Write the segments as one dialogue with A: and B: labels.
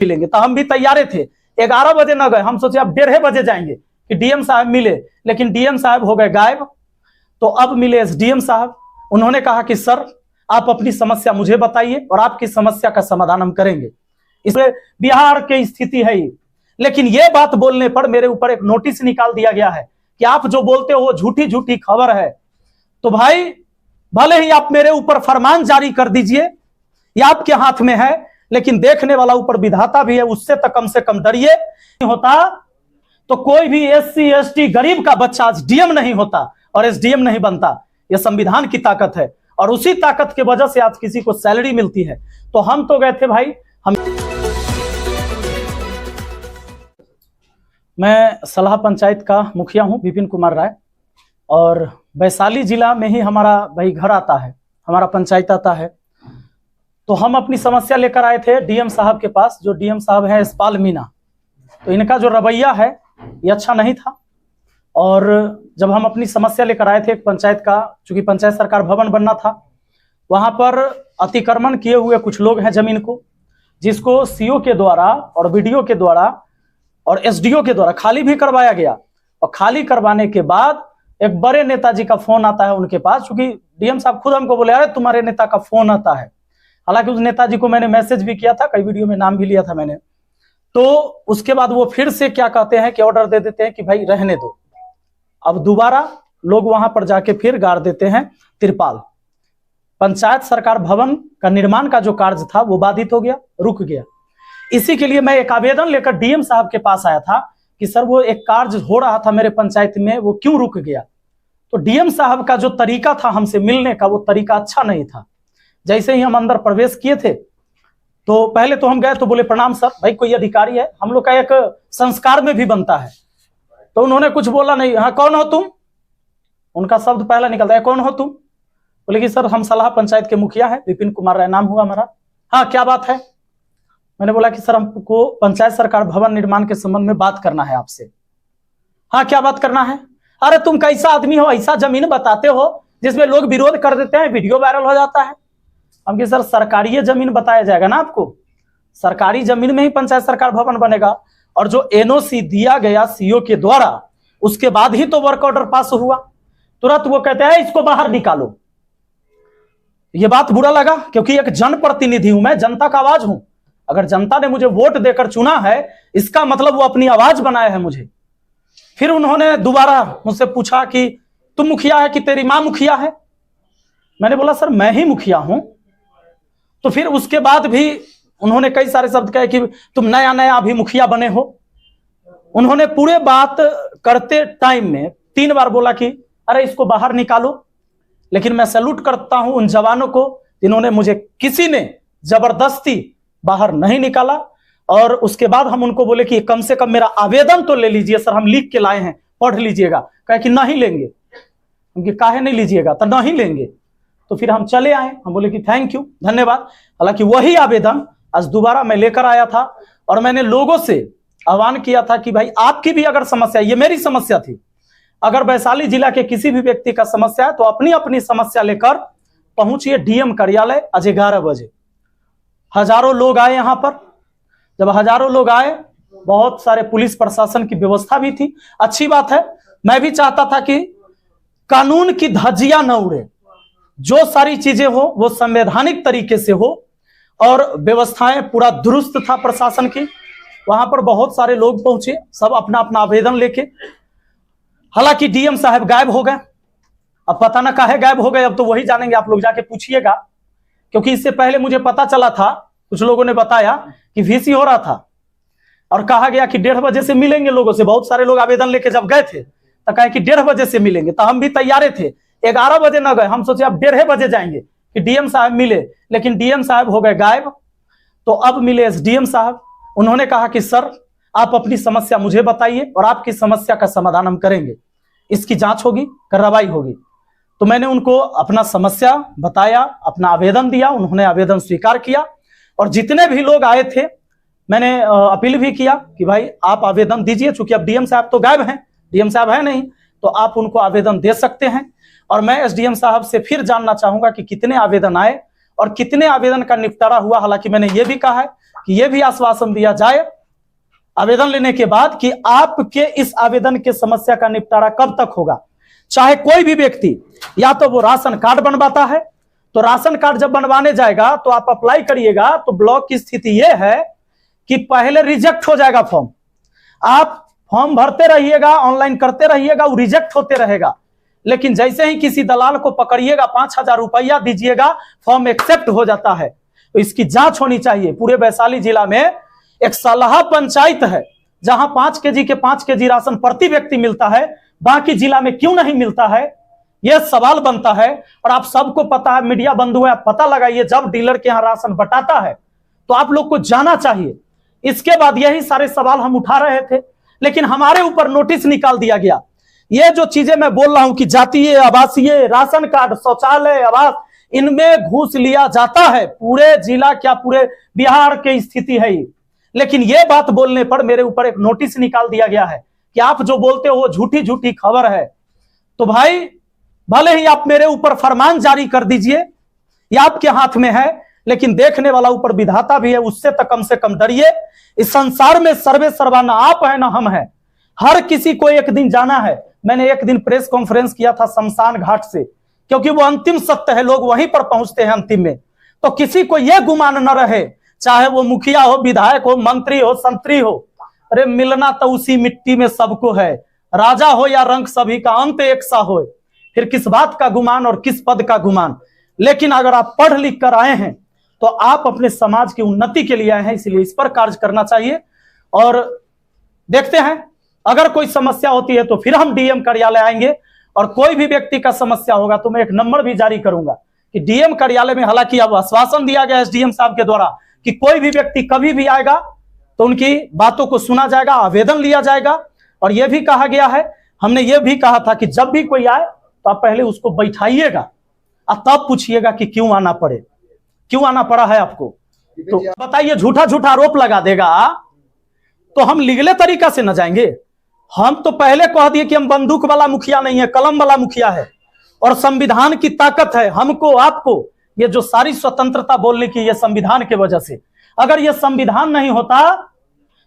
A: मिलेंगे, तो हम भी तैयारे थे। 11 बजे न गए, हम सोचे अब 1:30 बजे जाएंगे कि डीएम साहब मिले, लेकिन डीएम साहब हो गए गायब। तो अब मिले एसडीएम साहब, उन्होंने कहा कि सर आप अपनी समस्या मुझे बताइए और आपकी समस्या का समाधान हम करेंगे। इसलिए बिहार की स्थिति है ये। लेकिन यह बात बोलने पर मेरे ऊपर एक नोटिस निकाल दिया गया है कि आप जो बोलते हो वो झूठी झूठी खबर है। तो भाई भले ही आप मेरे ऊपर फरमान जारी कर दीजिए, ये आपके हाथ में है, लेकिन देखने वाला ऊपर विधाता भी है, उससे तो कम से कम डरिए। नहीं होता तो कोई भी एससी एसटी गरीब का बच्चा आज डीएम नहीं होता और एसडीएम नहीं बनता। यह संविधान की ताकत है और उसी ताकत की वजह से आज किसी को सैलरी मिलती है। तो हम तो गए थे भाई। मैं सलाह पंचायत का मुखिया हूं, विपिन कुमार राय, और वैशाली जिला में ही हमारा भाई घर आता है, हमारा पंचायत आता है। तो हम अपनी समस्या लेकर आए थे डीएम साहब के पास, जो डीएम साहब है यशपाल मीणा। तो इनका जो रवैया है ये अच्छा नहीं था। और जब हम अपनी समस्या लेकर आए थे पंचायत का, चूंकि पंचायत सरकार भवन बनना था, वहां पर अतिक्रमण किए हुए कुछ लोग हैं जमीन को, जिसको सीओ के द्वारा और बीडीओ के द्वारा और एसडीओ के द्वारा खाली भी करवाया गया। और खाली करवाने के बाद एक बड़े नेताजी का फोन आता है उनके पास, क्योंकि डीएम साहब खुद हमको बोले अरे तुम्हारे नेता का फोन आता है। हालांकि उस नेताजी को मैंने मैसेज भी किया था, कई वीडियो में नाम भी लिया था मैंने। तो उसके बाद वो फिर से क्या कहते हैं कि ऑर्डर दे देते हैं कि भाई रहने दो। अब दोबारा लोग वहां पर जाके फिर गाड़ देते हैं तिरपाल। पंचायत सरकार भवन का निर्माण का जो कार्य था वो बाधित हो गया, रुक गया। इसी के लिए मैं एक आवेदन लेकर डीएम साहब के पास आया था कि सर वो एक कार्य हो रहा था मेरे पंचायत में, वो क्यों रुक गया। तो डीएम साहब का जो तरीका था हमसे मिलने का, वो तरीका अच्छा नहीं था। जैसे ही हम अंदर प्रवेश किए थे तो पहले तो हम गए तो बोले प्रणाम सर, भाई कोई अधिकारी है, हम लोग का एक संस्कार में भी बनता है। तो उन्होंने कुछ बोला नहीं। हाँ कौन हो तुम, उनका शब्द पहला निकलता है, कौन हो तुम। बोले कि सर हम सलाह पंचायत के मुखिया है, विपिन कुमार राय नाम हुआ हमारा। हाँ क्या बात है। मैंने बोला कि सर हमको पंचायत सरकार भवन निर्माण के संबंध में बात करना है आपसे। हाँ क्या बात करना है। अरे तुम कैसा आदमी हो, ऐसा जमीन बताते हो जिसमें लोग विरोध कर देते हैं, वीडियो वायरल हो जाता है। हम कि सर सरकारी जमीन बताया जाएगा ना आपको, सरकारी जमीन में ही पंचायत सरकार भवन बनेगा। और जो एनओसी दिया गया सीओ के द्वारा, उसके बाद ही तो वर्क ऑर्डर पास हुआ। तुरंत वो कहते हैं इसको बाहर निकालो। ये बात बुरा लगा, क्योंकि एक जनप्रतिनिधि हूं मैं, जनता का आवाज हूं। अगर जनता ने मुझे वोट देकर चुना है, इसका मतलब वो अपनी आवाज बनाया है मुझे। फिर उन्होंने दोबारा मुझसे पूछा कि तुम मुखिया है कि तेरी मां मुखिया है। मैंने बोला सर मैं ही मुखिया हूं। तो फिर उसके बाद भी उन्होंने कई सारे शब्द कहे कि तुम नया नया अभी मुखिया बने हो। उन्होंने पूरे बात करते टाइम में 3 बार बोला कि अरे इसको बाहर निकालो। लेकिन मैं सैल्यूट करता हूं उन जवानों को जिन्होंने मुझे, किसी ने जबरदस्ती बाहर नहीं निकाला। और उसके बाद हम उनको बोले कि कम से कम मेरा आवेदन तो ले लीजिए सर, हम लिख के लाए हैं, पढ़ लीजिएगा। कहे कि नहीं लेंगे। उनकी काहे नहीं लीजिएगा, तो नहीं लेंगे। तो फिर हम चले आए, हम बोले कि थैंक यू, धन्यवाद। हालांकि वही आवेदन आज दोबारा मैं लेकर आया था और मैंने लोगों से आह्वान किया था कि भाई आपकी भी अगर समस्या, ये मेरी समस्या थी, अगर वैशाली जिला के किसी भी व्यक्ति का समस्या है तो अपनी अपनी समस्या लेकर पहुंचिए डीएम कार्यालय आज 11 बजे। हजारों लोग आए यहां पर। जब हजारों लोग आए, बहुत सारे पुलिस प्रशासन की व्यवस्था भी थी, अच्छी बात है। मैं भी चाहता था कि कानून की धज्जियां न उड़े, जो सारी चीजें हो वो संवैधानिक तरीके से हो, और व्यवस्थाएं पूरा दुरुस्त था प्रशासन की। वहां पर बहुत सारे लोग पहुंचे, सब अपना अपना आवेदन लेके। हालांकि डीएम साहब गायब हो गए। अब पता ना काहे गायब हो गए, अब तो वही जानेंगे, आप लोग जाके पूछिएगा। क्योंकि इससे पहले मुझे पता चला था, कुछ लोगों ने बताया कि वीसी हो रहा था और कहा गया कि 1:30 बजे से मिलेंगे लोगों से। बहुत सारे लोग आवेदन लेके जब गए थे तो कहे कि 1:30 बजे से मिलेंगे, तो हम भी तैयारे थे। 11 बजे न गए, हम सोचे अब 1:30 बजे जाएंगे कि डीएम साहब मिले, लेकिन डीएम साहब हो गए गायब। तो अब मिले एसडीएम साहब। उन्होंने कहा कि सर आप अपनी समस्या मुझे बताइए और आपकी समस्या का समाधान हम करेंगे, इसकी जांच होगी, कार्रवाई होगी। तो मैंने उनको अपना समस्या बताया, अपना आवेदन दिया, उन्होंने आवेदन स्वीकार किया। और जितने भी लोग आए थे मैंने अपील भी किया कि भाई आप आवेदन दीजिए, चूंकि अब डीएम साहब तो गायब हैं, डीएम साहब है नहीं, तो आप उनको आवेदन दे सकते हैं। और मैं एसडीएम साहब से फिर जानना चाहूंगा कि कितने आवेदन आए और कितने आवेदन का निपटारा हुआ। हालांकि मैंने ये भी कहा है कि कि यह भी आश्वासन दिया जाए आवेदन लेने के बाद कि आपके इस आवेदन के समस्या का निपटारा कब तक होगा। चाहे कोई भी व्यक्ति या तो वो राशन कार्ड बनवाता है, तो राशन कार्ड जब बनवाने जाएगा तो आप अप्लाई करिएगा, तो ब्लॉक की स्थिति यह है कि पहले रिजेक्ट हो जाएगा फॉर्म। आप फॉर्म भरते रहिएगा, ऑनलाइन करते रहिएगा, वो रिजेक्ट होते रहेगा। लेकिन जैसे ही किसी दलाल को पकड़िएगा, 5,000 रुपया दीजिएगा, फॉर्म एक्सेप्ट हो जाता है। तो इसकी जांच होनी चाहिए। पूरे वैशाली जिला में एक सलाहा पंचायत है जहां 5 केजी के 5 केजी राशन प्रति व्यक्ति मिलता है, बाकी जिला में क्यों नहीं मिलता है, यह सवाल बनता है। और आप सबको पता है, मीडिया बंधु है, आप पता लगाइए, जब डीलर के यहां राशन बटाता है तो आप लोग को जाना चाहिए। इसके बाद यही सारे सवाल हम उठा रहे थे, लेकिन हमारे ऊपर नोटिस निकाल दिया गया। ये जो चीजें मैं बोल रहा हूं कि जातीय, आवासीय, राशन कार्ड, शौचालय, आवास, इनमें घूस लिया जाता है। पूरे जिला क्या पूरे बिहार की स्थिति है ये। लेकिन ये बात बोलने पर मेरे ऊपर एक नोटिस निकाल दिया गया है कि आप जो बोलते हो वो झूठी झूठी खबर है। तो भाई भले ही आप मेरे ऊपर फरमान जारी कर दीजिए, ये आपके हाथ में है, लेकिन देखने वाला ऊपर विधाता भी है, उससे तो कम से कम डरिए। इस संसार में सर्वे सर्वा ना आप है ना हम है, हर किसी को एक दिन जाना है। मैंने एक दिन प्रेस कॉन्फ्रेंस किया था शमशान घाट से, क्योंकि वो अंतिम सत्य है, लोग वहीं पर पहुंचते हैं अंतिम में। तो किसी को यह गुमान न रहे, चाहे वो मुखिया हो, विधायक हो, मंत्री हो, संतरी हो, अरे मिलना तो उसी मिट्टी में सबको है। राजा हो या रंक, सभी का अंत एक सा हो। फिर किस बात का गुमान और किस पद का गुमान। लेकिन अगर आप पढ़ लिख कर आए हैं तो आप अपने समाज की उन्नति के लिए आए हैं, इसलिए इस पर कार्य करना चाहिए। और देखते हैं, अगर कोई समस्या होती है तो फिर हम डीएम कार्यालय आएंगे, और कोई भी व्यक्ति का समस्या होगा तो मैं एक नंबर भी जारी करूंगा कि डीएम कार्यालय में, हालांकि अब आश्वासन दिया गया एसडीएम साहब के द्वारा कि कोई भी व्यक्ति कभी भी आएगा तो उनकी बातों को सुना जाएगा, आवेदन लिया जाएगा। और यह भी कहा गया है, हमने यह भी कहा था कि जब भी कोई आए तो आप पहले उसको बैठाइएगा और तब पूछिएगा कि क्यों आना पड़े, क्यों आना पड़ा है आपको। तो बताइए, झूठा झूठा आरोप लगा देगा तो हम लीगल तरीका से न जाएंगे। हम तो पहले कह दिए कि हम बंदूक वाला मुखिया नहीं है, कलम वाला मुखिया है, और संविधान की ताकत है हमको आपको। ये जो सारी स्वतंत्रता बोलने की, ये संविधान के वजह से। अगर ये संविधान नहीं होता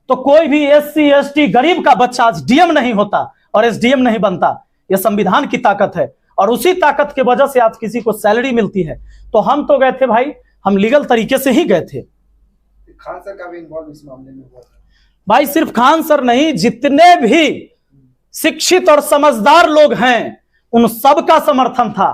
A: तो कोई भी एससी एसटी गरीब का बच्चा आज डीएम नहीं होता और एसडीएम नहीं बनता। ये संविधान की ताकत है, और उसी ताकत के वजह से आज किसी को सैलरी मिलती है। तो हम तो गए थे भाई, हम लीगल तरीके से ही गए थे।
B: खान सर का भी इन्वॉल्व इस मामले में हुआ था
A: भाई, सिर्फ खान सर नहीं, जितने भी शिक्षित और समझदार लोग हैं उन सबका समर्थन था।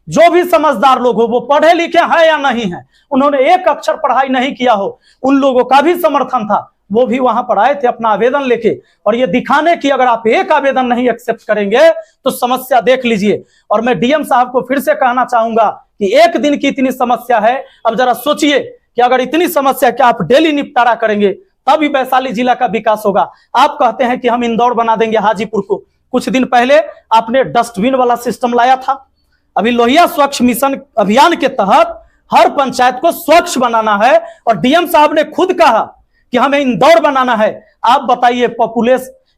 A: जो भी समझदार लोग हो, वो पढ़े लिखे हैं या नहीं है, उन्होंने एक अक्षर पढ़ाई नहीं किया हो, उन लोगों का भी समर्थन था। वो भी वहां पर आए थे अपना आवेदन लेके, और ये दिखाने की अगर आप एक आवेदन नहीं एक्सेप्ट करेंगे तो समस्या देख लीजिए। और मैं डीएम साहब को फिर से कहना चाहूंगा कि एक दिन की इतनी समस्या है, अब जरा सोचिए कि अगर इतनी समस्या क्या आप डेली निपटारा करेंगे तभी वैशाली जिला का विकास होगा। आप कहते हैं कि हम इंदौर बना देंगे हाजीपुर को। कुछ दिन पहले आपने डस्टबिन वाला सिस्टम लाया था। अभी लोहिया स्वच्छ मिशन अभियान के तहत हर पंचायत को स्वच्छ बनाना है, और डीएम साहब ने खुद कहा कि हमें इंदौर बनाना है। आप बताइए,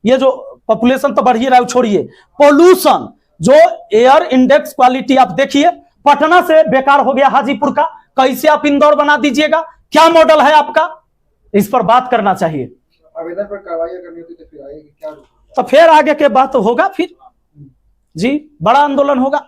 A: ये जो पॉपुलेशन तो बढ़ ही रहा है, छोड़िए पोल्यूशन, जो एयर इंडेक्स क्वालिटी आप देखिए, पटना से बेकार हो गया हाजीपुर का, कैसे आप इंदौर बना दीजिएगा? क्या मॉडल है आपका? इस पर बात करना चाहिए।
B: आवेदन पर कार्रवाई करनी होती तो फिर आगे क्या,
A: तो फिर आगे के बात होगा, फिर जी बड़ा आंदोलन होगा।